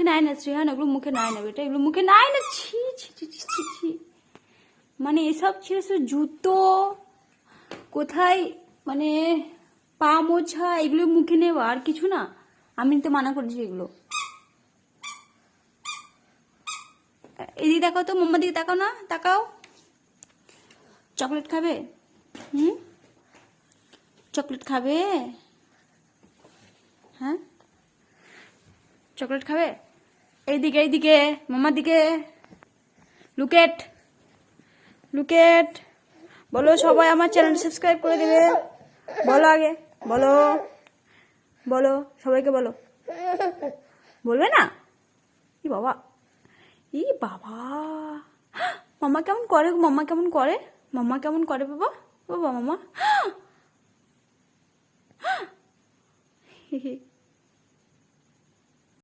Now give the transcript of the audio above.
মুখে নেয় না শ্রেহান, এগুলো মুখে নেয় না বেটা, এগুলো মুখে নেয় না। ছি ছি ছি ছি ছি ছি। মানে এসব ছিল জুতো কোথায়, মানে পা মোছা, এগুলো মুখে নেওয়া আর কিছু না। আমি তো মানা করেছি এগুলো। এদিকে তাকাও তো, মাম্মার দিকে তাকাও না, তাকাও। চকলেট খাবে? চকলেট খাবে? হ্যাঁ চকলেট খাবে? এইদিকে এইদিকে, মাম্মার দিকে। লুকেট লুকেট। বলো সবাই আমার চ্যানেল সাবস্ক্রাইব করে দেবে, বলো আগে, বলো বলো সবাইকে বলো। বলবে না? ই বাবা, ই বাবা, মাম্মা কেমন করে, মাম্মা কেমন করে, মাম্মা কেমন করে বাবা, বাবা মাম্মা